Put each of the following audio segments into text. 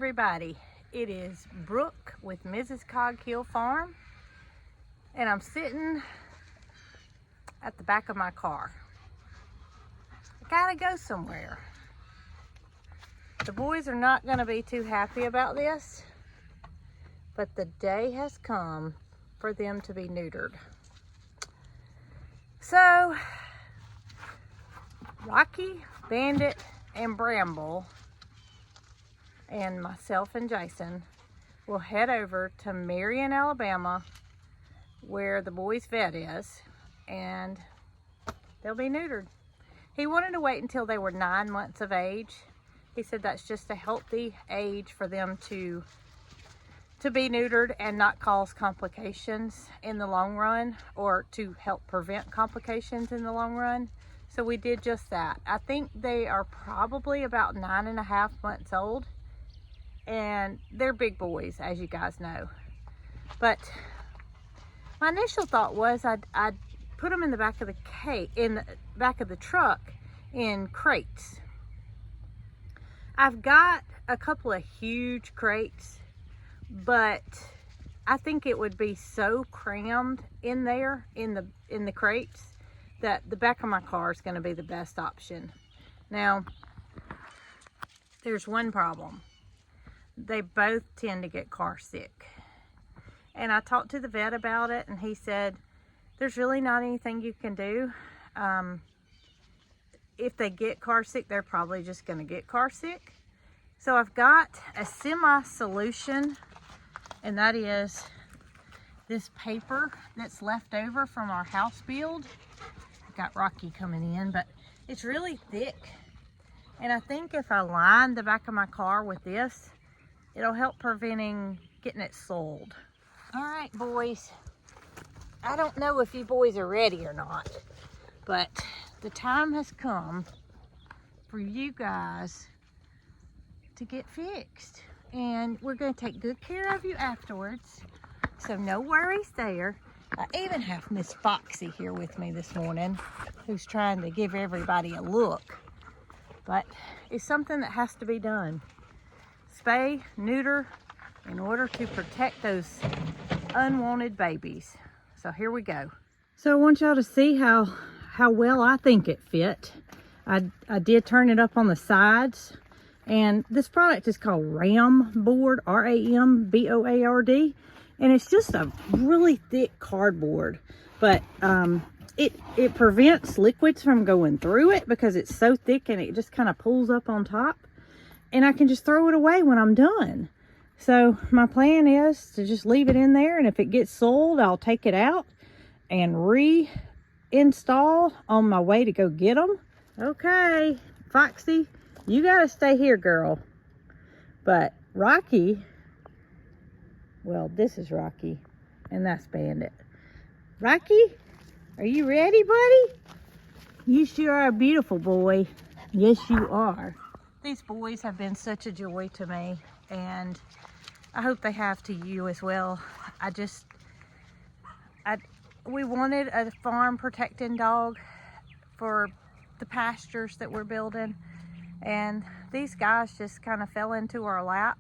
everybody, it is Brooke with Mrs. Cog Hill Farm, and I'm sitting at the back of my car. I gotta go somewhere. The boys are not gonna be too happy about this, but the day has come for them to be neutered. So Rocky, Bandit, and Bramble and myself and Jason will head over to Marion, Alabama, where the boys' vet is, and they'll be neutered. He wanted to wait until they were 9 months of age. He said that's just a healthy age for them to be neutered and not cause complications in the long run, or to help prevent complications in the long run. So we did just that. I think they are probably about 9.5 months old, and they're big boys, as you guys know. But my initial thought was I'd put them in the back of the truck in crates. I've got a couple of huge crates, but I think it would be so crammed in there in the crates that the back of my car is going to be the best option. Now, there's one problem. They both tend to get car sick. And I talked to the vet about it, and he said there's really not anything you can do. If they get car sick, they're probably just going to get car sick. So I've got a semi-solution, and that is this paper that's left over from our house build. I've got Rocky coming in, but it's really thick. And I think if I line the back of my car with this, it'll help preventing getting it soiled. All right, boys. I don't know if you boys are ready or not, but the time has come for you guys to get fixed. And we're going to take good care of you afterwards. So no worries there. I even have Miss Foxy here with me this morning, who's trying to give everybody a look. But it's something that has to be done. Spay, neuter, in order to protect those unwanted babies. So here we go. So I want y'all to see how well I think it fit. I did turn it up on the sides, and this product is called RAM board, R-A-M-B-O-A-R-D, and it's just a really thick cardboard, but it prevents liquids from going through it because it's so thick, and it just kind of pulls up on top, and I can just throw it away when I'm done. So my plan is to just leave it in there, and if it gets soiled, I'll take it out and reinstall on my way to go get them. Okay, Foxy, you gotta stay here, girl. But Rocky, well, this is Rocky, and that's Bandit. Rocky, are you ready, buddy? You sure are a beautiful boy. Yes, you are. These boys have been such a joy to me, and I hope they have to you as well. We wanted a farm protecting dog for the pastures that we're building, and these guys just kind of fell into our lap.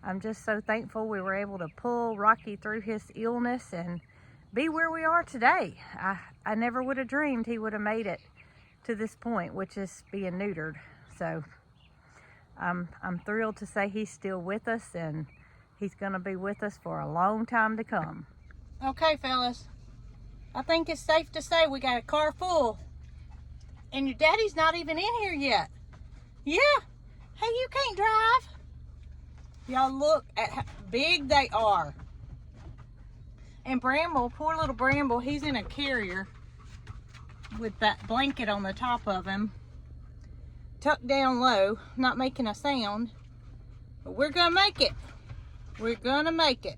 I'm just so thankful we were able to pull Rocky through his illness and be where we are today. I never would have dreamed he would have made it to this point, which is being neutered. So I'm thrilled to say he's still with us, and he's going to be with us for a long time to come. Okay, fellas, I think it's safe to say we got a car full, and your daddy's not even in here yet. Yeah. Hey, you can't drive. Y'all look at how big they are. And Bramble, poor little Bramble, he's in a carrier with that blanket on the top of him, tucked down low, not making a sound. But we're gonna make it. We're gonna make it.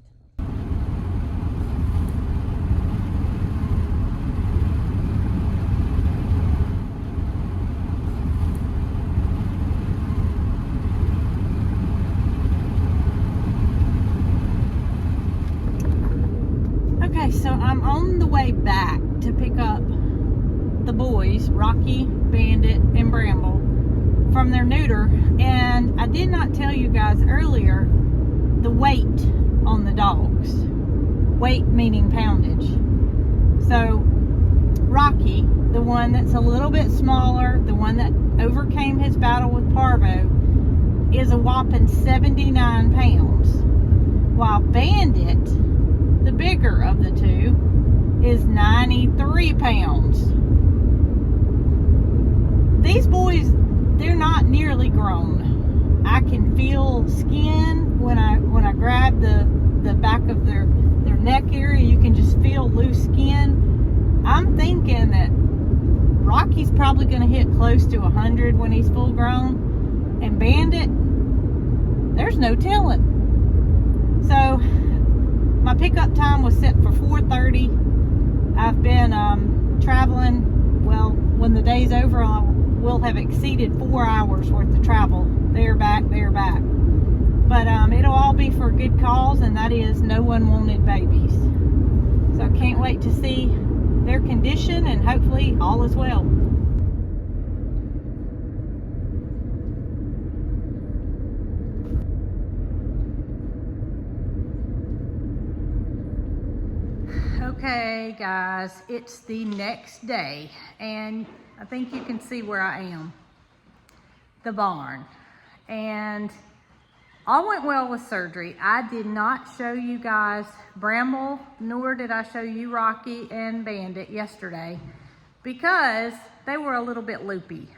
Okay, so I'm on the way back to pick up the boys, Rocky, Bandit, and Bramble, from their neuter, and I did not tell you guys earlier the weight on the dogs. Weight meaning poundage. So Rocky, the one that's a little bit smaller, the one that overcame his battle with Parvo, is a whopping 79 pounds. While Bandit, the bigger of the two, is 93 pounds. These boys, they're not nearly grown. I can feel skin when I grab the back of their neck area. You can just feel loose skin. I'm thinking that Rocky's probably going to hit close to 100 when he's full grown, and Bandit, there's no telling. So my pickup time was set for 4:30. I've been traveling. Well, when the day's over, I will have exceeded 4 hours worth of travel. They're back. But it'll all be for a good cause, and that is no one wanted babies. So I can't wait to see their condition, and hopefully all is well. Okay guys, it's the next day, and I think you can see where I am. The barn. And all went well with surgery. I did not show you guys Bramble, nor did I show you Rocky and Bandit yesterday because they were a little bit loopy.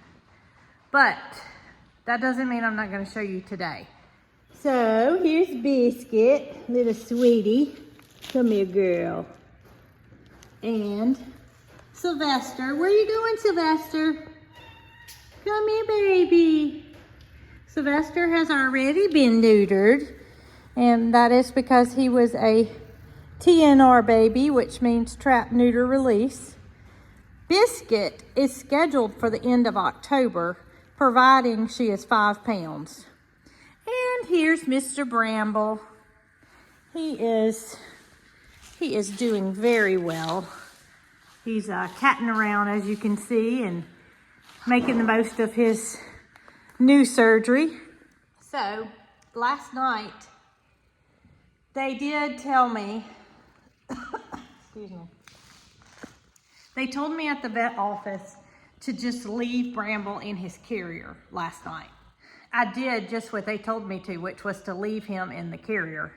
But that doesn't mean I'm not going to show you today. So here's Biscuit, little sweetie. Come here, girl. And Sylvester. Where are you going, Sylvester? Come here, baby. Sylvester has already been neutered, and that is because he was a TNR baby, which means trap, neuter, release. Biscuit is scheduled for the end of October, providing she is 5 pounds. And here's Mr. Bramble. He is doing very well. He's catting around, as you can see, and making the most of his new surgery. So last night they did tell me excuse me, they told me at the vet office to just leave Bramble in his carrier last night. I did just what they told me to, which was to leave him in the carrier.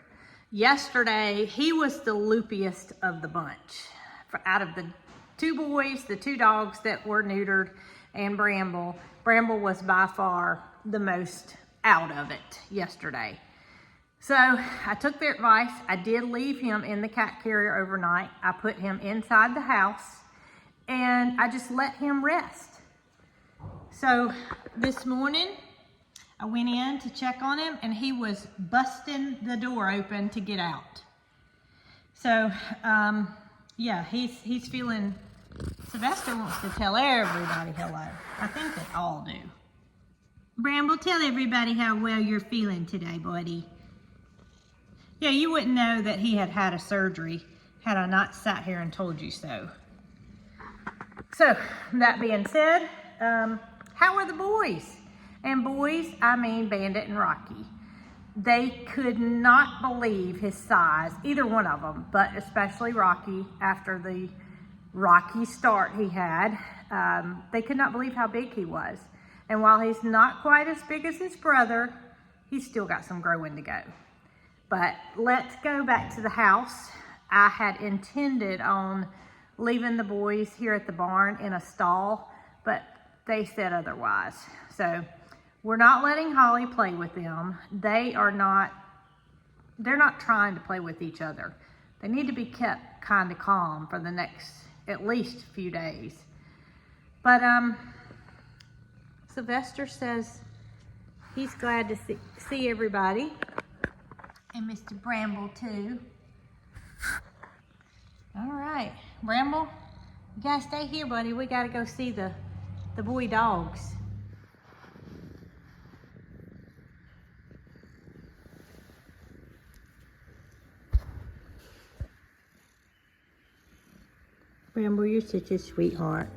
Yesterday he was the loopiest of the bunch. Out of the 2 boys, the 2 dogs that were neutered, and Bramble was by far the most out of it yesterday. So I took their advice. I did leave him in the cat carrier overnight. I put him inside the house and I just let him rest. So this morning I went in to check on him and he was busting the door open to get out. So yeah, he's feeling. Sylvester wants to tell everybody hello. I think they all do. Bramble, tell everybody how well you're feeling today, buddy. Yeah, you wouldn't know that he had had a surgery had I not sat here and told you so. So, that being said, how are the boys? And boys, I mean Bandit and Rocky. They could not believe his size, either one of them, but especially Rocky after the rocky start he had. They could not believe how big he was. And while he's not quite as big as his brother, he's still got some growing to go. But let's go back to the house. I had intended on leaving the boys here at the barn in a stall, but they said otherwise. So we're not letting Holly play with them. They're not trying to play with each other. They need to be kept kind of calm for the next at least few days. But Sylvester says he's glad to see everybody, and Mr. Bramble too. All right, Bramble, you gotta stay here, buddy. We gotta go see the boy dogs. Bramble, you're such a sweetheart.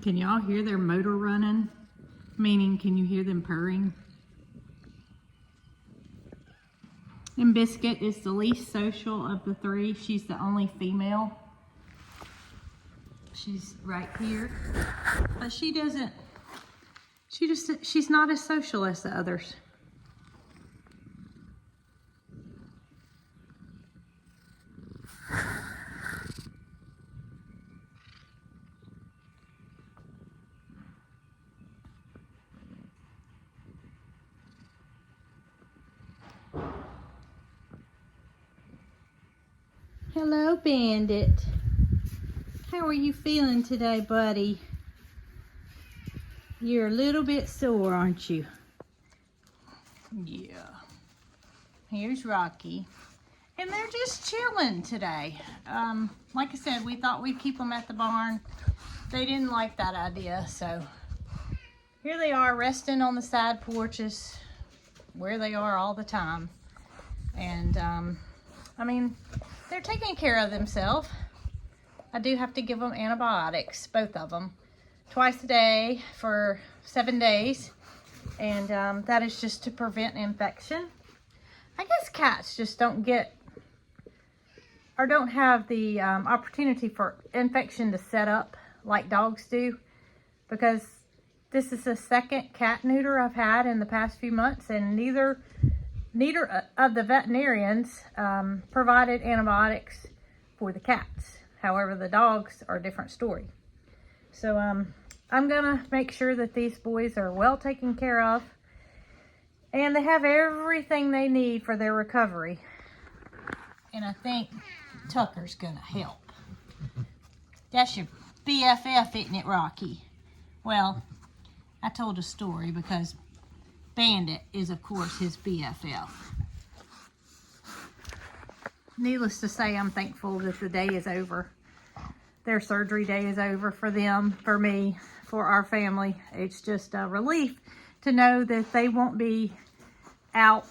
Can y'all hear their motor running? Meaning, can you hear them purring? And Biscuit is the least social of the three. She's the only female. She's right here. But she doesn't, she's not as social as the others. Hello, Bandit. How are you feeling today, buddy? You're a little bit sore, aren't you? Yeah. Here's Rocky. And they're just chilling today. Like I said, we thought we'd keep them at the barn. They didn't like that idea, so here they are resting on the side porches where they are all the time. And, I mean, they're taking care of themselves. I do have to give them antibiotics, both of them, twice a day for 7 days. And that is just to prevent infection. I guess cats just don't get, or don't have the opportunity for infection to set up like dogs do. Because this is the second cat neuter I've had in the past few months, and neither of the veterinarians provided antibiotics for the cats. However, the dogs are a different story. So I'm gonna make sure that these boys are well taken care of and they have everything they need for their recovery. And I think Tucker's gonna help. That's your BFF, isn't it, Rocky? Well, I told a story because Bandit is, of course, his BFF. Needless to say, I'm thankful that the day is over. Their surgery day is over for them, for me, for our family. It's just a relief to know that they won't be out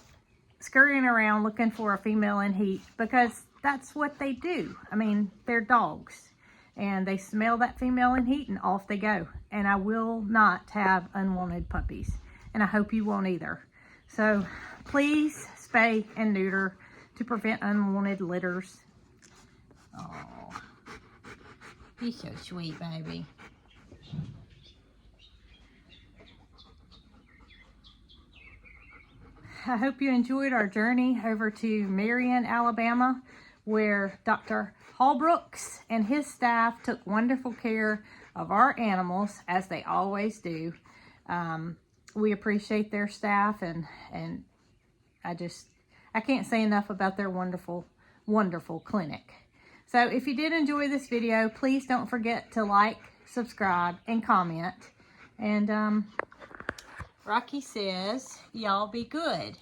scurrying around looking for a female in heat, because that's what they do. I mean, they're dogs, and they smell that female in heat and off they go. And I will not have unwanted puppies, and I hope you won't either. So please spay and neuter to prevent unwanted litters. Oh, he's so sweet, baby. I hope you enjoyed our journey over to Marion, Alabama, where Dr. Holbrooks and his staff took wonderful care of our animals, as they always do. We appreciate their staff, and I can't say enough about their wonderful, wonderful clinic. So if you did enjoy this video, please don't forget to like, subscribe, and comment. And Rocky says, y'all be good.